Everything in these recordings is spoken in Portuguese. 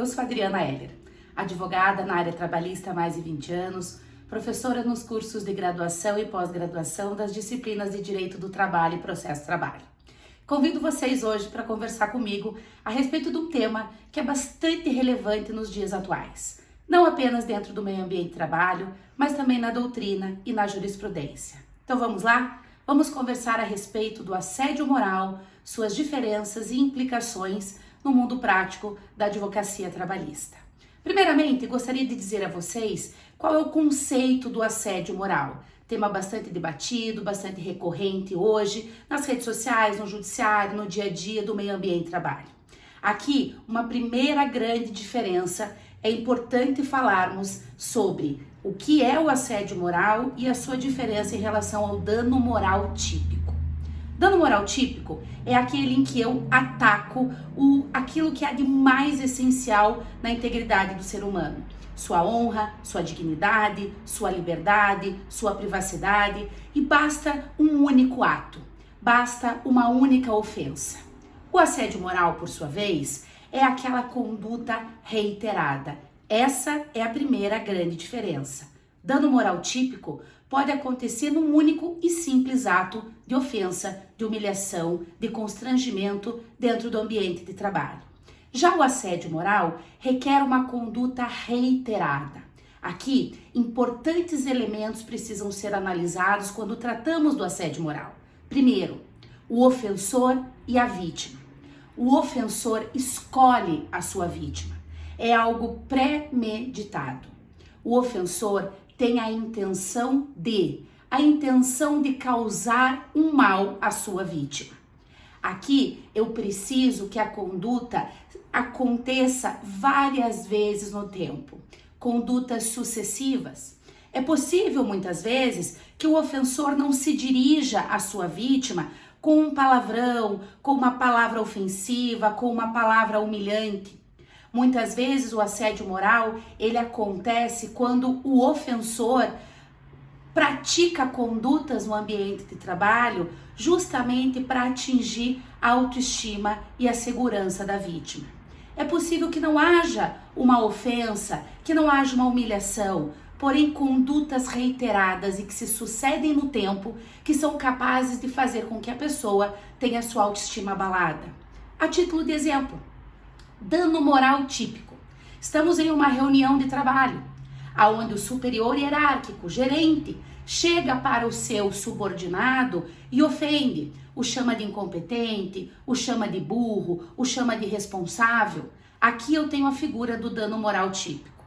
Eu sou Adriana Heller, advogada na área trabalhista há mais de 20 anos, professora nos cursos de graduação e pós-graduação das disciplinas de Direito do Trabalho e Processo Trabalho. Convido vocês hoje para conversar comigo a respeito de um tema que é bastante relevante nos dias atuais, não apenas dentro do meio ambiente de trabalho, mas também na doutrina e na jurisprudência. Então vamos lá? Vamos conversar a respeito do assédio moral, suas diferenças e implicações no mundo prático da advocacia trabalhista. Primeiramente, gostaria de dizer a vocês qual é o conceito do assédio moral. Tema bastante debatido, bastante recorrente hoje nas redes sociais, no judiciário, no dia a dia do meio ambiente de trabalho. Aqui, uma primeira grande diferença, é importante falarmos sobre o que é o assédio moral e a sua diferença em relação ao dano moral típico. Dano moral típico é aquele em que eu ataco aquilo que há de mais essencial na integridade do ser humano. Sua honra, sua dignidade, sua liberdade, sua privacidade, e basta um único ato, basta uma única ofensa. O assédio moral, por sua vez, é aquela conduta reiterada. Essa é a primeira grande diferença. Dano moral típico pode acontecer num único e simples ato de ofensa, de humilhação, de constrangimento dentro do ambiente de trabalho. Já o assédio moral requer uma conduta reiterada. Aqui, importantes elementos precisam ser analisados quando tratamos do assédio moral. Primeiro, o ofensor e a vítima. O ofensor escolhe a sua vítima. É algo premeditado. O ofensor tem a intenção de causar um mal à sua vítima. Aqui eu preciso que a conduta aconteça várias vezes no tempo, condutas sucessivas. É possível muitas vezes que o ofensor não se dirija à sua vítima com um palavrão, com uma palavra ofensiva, com uma palavra humilhante. Muitas vezes o assédio moral, ele acontece quando o ofensor pratica condutas no ambiente de trabalho justamente para atingir a autoestima e a segurança da vítima. É possível que não haja uma ofensa, que não haja uma humilhação, porém condutas reiteradas e que se sucedem no tempo que são capazes de fazer com que a pessoa tenha sua autoestima abalada. A título de exemplo, dano moral típico. Estamos em uma reunião de trabalho, onde o superior hierárquico, gerente, chega para o seu subordinado e ofende, o chama de incompetente, o chama de burro, o chama de irresponsável. Aqui eu tenho a figura do dano moral típico.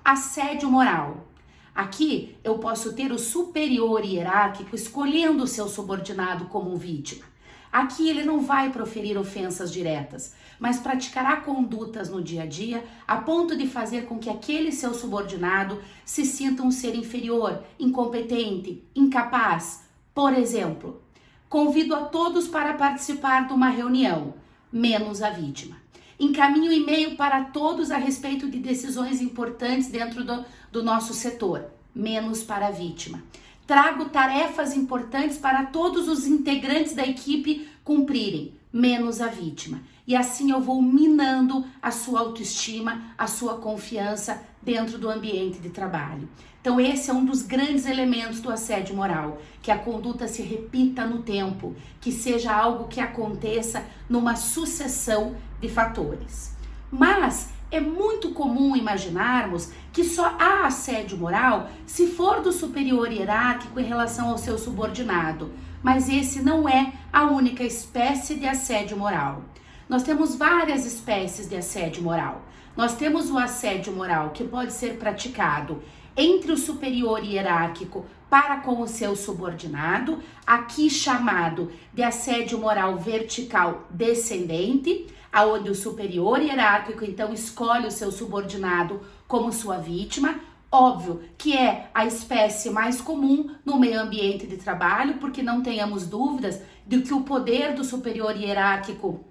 Assédio moral. Aqui eu posso ter o superior hierárquico escolhendo o seu subordinado como vítima. Aqui ele não vai proferir ofensas diretas, mas praticará condutas no dia a dia a ponto de fazer com que aquele seu subordinado se sinta um ser inferior, incompetente, incapaz. Por exemplo, convido a todos para participar de uma reunião, menos a vítima. Encaminho e-mail para todos a respeito de decisões importantes dentro do nosso setor, menos para a vítima. Trago tarefas importantes para todos os integrantes da equipe cumprirem, menos a vítima. E assim eu vou minando a sua autoestima, a sua confiança dentro do ambiente de trabalho. Então esse é um dos grandes elementos do assédio moral, que a conduta se repita no tempo, que seja algo que aconteça numa sucessão de fatores. Mas é muito comum imaginarmos que só há assédio moral se for do superior hierárquico em relação ao seu subordinado, mas esse não é a única espécie de assédio moral. Nós temos várias espécies de assédio moral. Nós temos o assédio moral que pode ser praticado entre o superior hierárquico para com o seu subordinado, aqui chamado de assédio moral vertical descendente, aonde o superior hierárquico então escolhe o seu subordinado como sua vítima. Óbvio que é a espécie mais comum no meio ambiente de trabalho, porque não tenhamos dúvidas de que o poder do superior hierárquico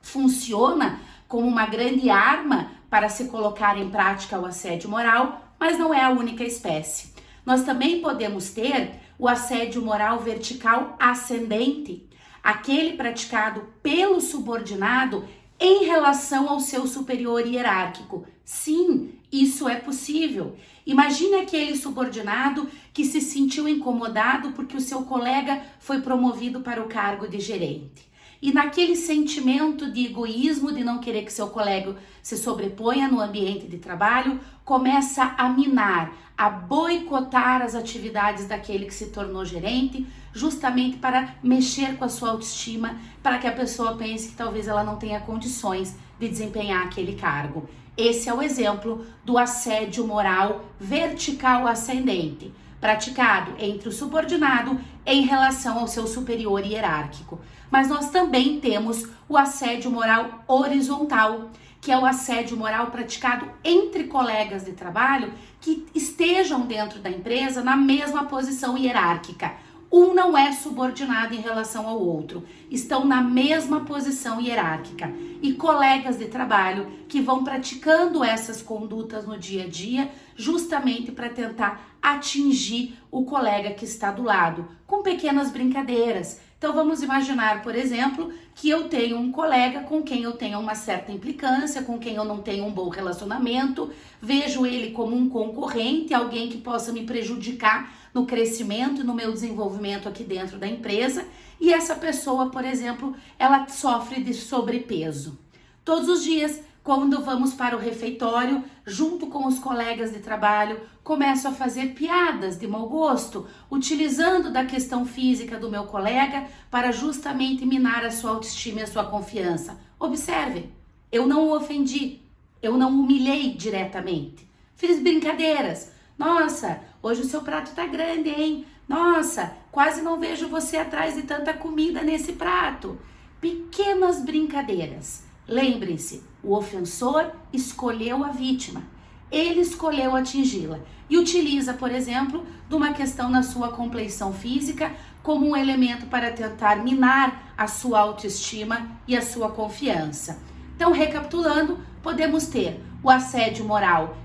funciona como uma grande arma para se colocar em prática o assédio moral, mas não é a única espécie. Nós também podemos ter o assédio moral vertical ascendente, aquele praticado pelo subordinado em relação ao seu superior hierárquico. Sim, isso é possível. Imagine aquele subordinado que se sentiu incomodado porque o seu colega foi promovido para o cargo de gerente. E naquele sentimento de egoísmo, de não querer que seu colega se sobreponha no ambiente de trabalho, começa a minar, a boicotar as atividades daquele que se tornou gerente, justamente para mexer com a sua autoestima, para que a pessoa pense que talvez ela não tenha condições de desempenhar aquele cargo. Esse é o exemplo do assédio moral vertical ascendente, praticado entre o subordinado em relação ao seu superior hierárquico. Mas nós também temos o assédio moral horizontal, que é o assédio moral praticado entre colegas de trabalho que estejam dentro da empresa na mesma posição hierárquica. Um não é subordinado em relação ao outro, estão na mesma posição hierárquica. E colegas de trabalho que vão praticando essas condutas no dia a dia, justamente para tentar atingir o colega que está do lado, com pequenas brincadeiras. Então vamos imaginar, por exemplo, que eu tenho um colega com quem eu tenho uma certa implicância, com quem eu não tenho um bom relacionamento, vejo ele como um concorrente, alguém que possa me prejudicar no crescimento e no meu desenvolvimento aqui dentro da empresa, e essa pessoa, por exemplo, ela sofre de sobrepeso. Todos os dias, quando vamos para o refeitório, junto com os colegas de trabalho, começo a fazer piadas de mau gosto, utilizando da questão física do meu colega para justamente minar a sua autoestima e a sua confiança. Observe, eu não o ofendi, eu não o humilhei diretamente. Fiz brincadeiras. Nossa, hoje o seu prato tá grande, hein? Nossa, quase não vejo você atrás de tanta comida nesse prato. Pequenas brincadeiras. Lembrem-se, o ofensor escolheu a vítima. Ele escolheu atingi-la e utiliza, por exemplo, de uma questão na sua compleição física como um elemento para tentar minar a sua autoestima e a sua confiança. Então, recapitulando, podemos ter o assédio moral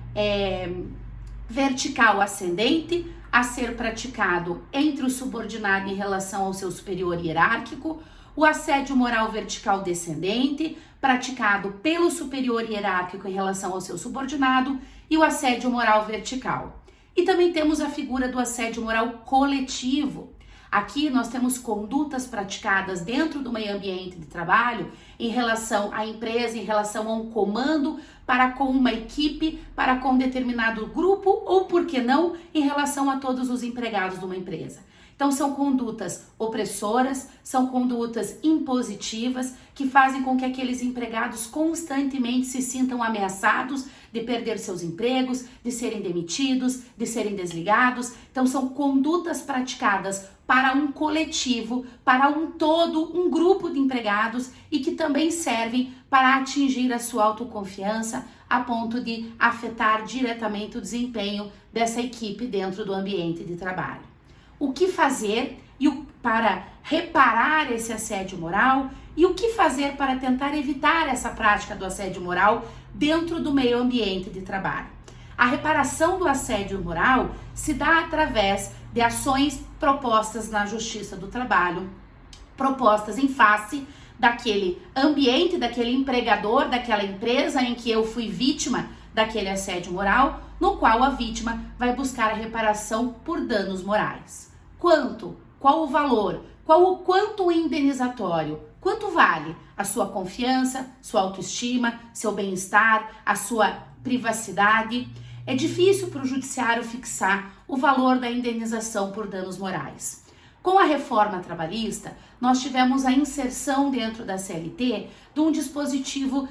vertical ascendente a ser praticado entre o subordinado em relação ao seu superior hierárquico, o assédio moral vertical descendente, praticado pelo superior hierárquico em relação ao seu subordinado, e o assédio moral vertical. E também temos a figura do assédio moral coletivo. Aqui nós temos condutas praticadas dentro do meio ambiente de trabalho em relação à empresa, em relação a um comando, para com uma equipe, para com um determinado grupo, ou por que não, em relação a todos os empregados de uma empresa. Então são condutas opressoras, são condutas impositivas que fazem com que aqueles empregados constantemente se sintam ameaçados de perder seus empregos, de serem demitidos, de serem desligados. Então são condutas praticadas para um coletivo, para um todo, um grupo de empregados e que também servem para atingir a sua autoconfiança a ponto de afetar diretamente o desempenho dessa equipe dentro do ambiente de trabalho. O que fazer para reparar esse assédio moral e o que fazer para tentar evitar essa prática do assédio moral dentro do meio ambiente de trabalho. A reparação do assédio moral se dá através de ações propostas na Justiça do Trabalho, propostas em face daquele ambiente, daquele empregador, daquela empresa em que eu fui vítima daquele assédio moral, no qual a vítima vai buscar a reparação por danos morais. Quanto? Qual o valor? Quanto o indenizatório? Quanto vale a sua confiança, sua autoestima, seu bem-estar, a sua privacidade? É difícil para o judiciário fixar o valor da indenização por danos morais. Com a reforma trabalhista, nós tivemos a inserção dentro da CLT de um dispositivo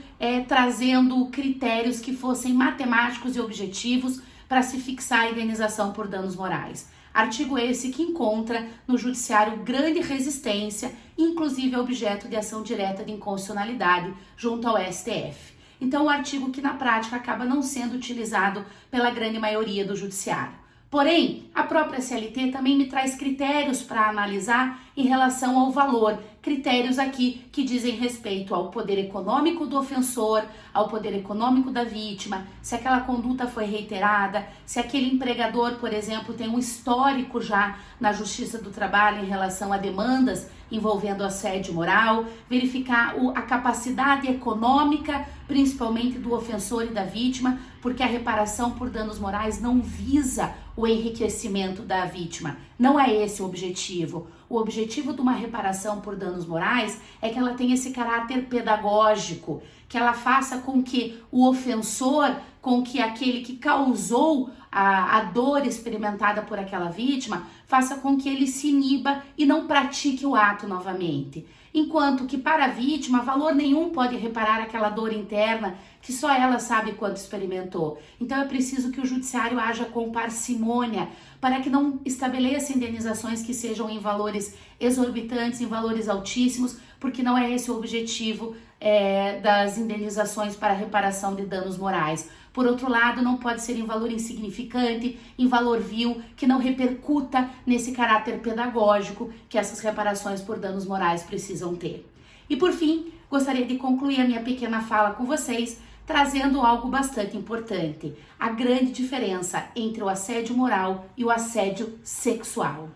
trazendo critérios que fossem matemáticos e objetivos para se fixar a indenização por danos morais. Artigo esse que encontra no judiciário grande resistência, inclusive objeto de ação direta de inconstitucionalidade junto ao STF. Então, o artigo que na prática acaba não sendo utilizado pela grande maioria do judiciário. Porém, a própria CLT também me traz critérios para analisar em relação ao valor, critérios aqui que dizem respeito ao poder econômico do ofensor, ao poder econômico da vítima, se aquela conduta foi reiterada, se aquele empregador, por exemplo, tem um histórico já na Justiça do Trabalho em relação a demandas envolvendo assédio moral, verificar a capacidade econômica, principalmente do ofensor e da vítima, porque a reparação por danos morais não visa o enriquecimento da vítima. Não é esse o objetivo. O objetivo de uma reparação por danos morais é que ela tenha esse caráter pedagógico, que ela faça com que o ofensor, com que aquele que causou a dor experimentada por aquela vítima, faça com que ele se iniba e não pratique o ato novamente. Enquanto que para a vítima, valor nenhum pode reparar aquela dor interna que só ela sabe quanto experimentou. Então é preciso que o judiciário haja com parcimônia para que não estabeleça indenizações que sejam em valores exorbitantes, em valores altíssimos, porque não é esse o objetivo das indenizações para reparação de danos morais. Por outro lado, não pode ser em valor insignificante, em valor vil, que não repercuta nesse caráter pedagógico que essas reparações por danos morais precisam ter. E por fim, gostaria de concluir a minha pequena fala com vocês, trazendo algo bastante importante: a grande diferença entre o assédio moral e o assédio sexual.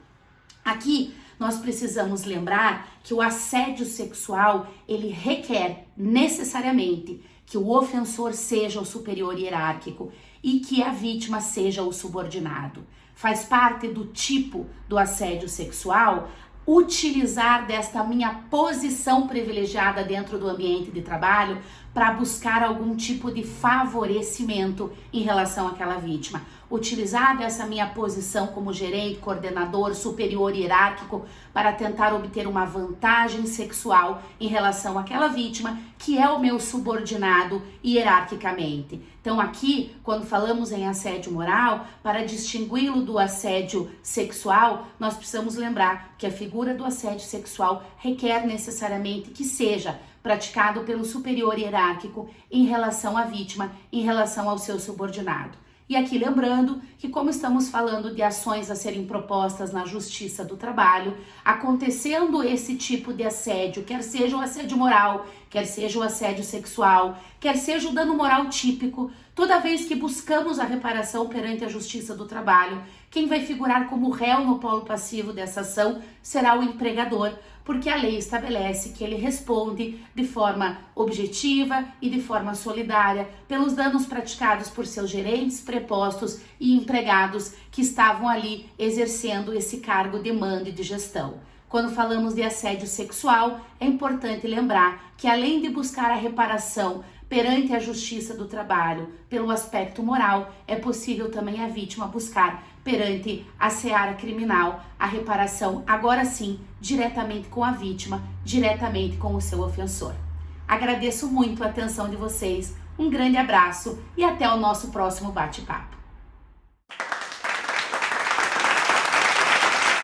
Aqui nós precisamos lembrar que o assédio sexual, ele requer necessariamente que o ofensor seja o superior hierárquico e que a vítima seja o subordinado. Faz parte do tipo do assédio sexual utilizar desta minha posição privilegiada dentro do ambiente de trabalho para buscar algum tipo de favorecimento em relação àquela vítima. Utilizar dessa minha posição como gerente, coordenador, superior hierárquico para tentar obter uma vantagem sexual em relação àquela vítima que é o meu subordinado hierarquicamente. Então aqui, quando falamos em assédio moral, para distingui-lo do assédio sexual, nós precisamos lembrar que a figura do assédio sexual requer necessariamente que seja praticado pelo superior hierárquico em relação à vítima, em relação ao seu subordinado. E aqui lembrando que, como estamos falando de ações a serem propostas na Justiça do Trabalho, acontecendo esse tipo de assédio, quer seja o assédio moral, quer seja o assédio sexual, quer seja o dano moral típico, toda vez que buscamos a reparação perante a Justiça do Trabalho, quem vai figurar como réu no polo passivo dessa ação será o empregador, porque a lei estabelece que ele responde de forma objetiva e de forma solidária pelos danos praticados por seus gerentes, prepostos e empregados que estavam ali exercendo esse cargo de mando e de gestão. Quando falamos de assédio sexual, é importante lembrar que, além de buscar a reparação perante a Justiça do Trabalho pelo aspecto moral, é possível também a vítima buscar perante a seara criminal a reparação, agora sim, diretamente com a vítima, diretamente com o seu ofensor. Agradeço muito a atenção de vocês, um grande abraço e até o nosso próximo bate-papo.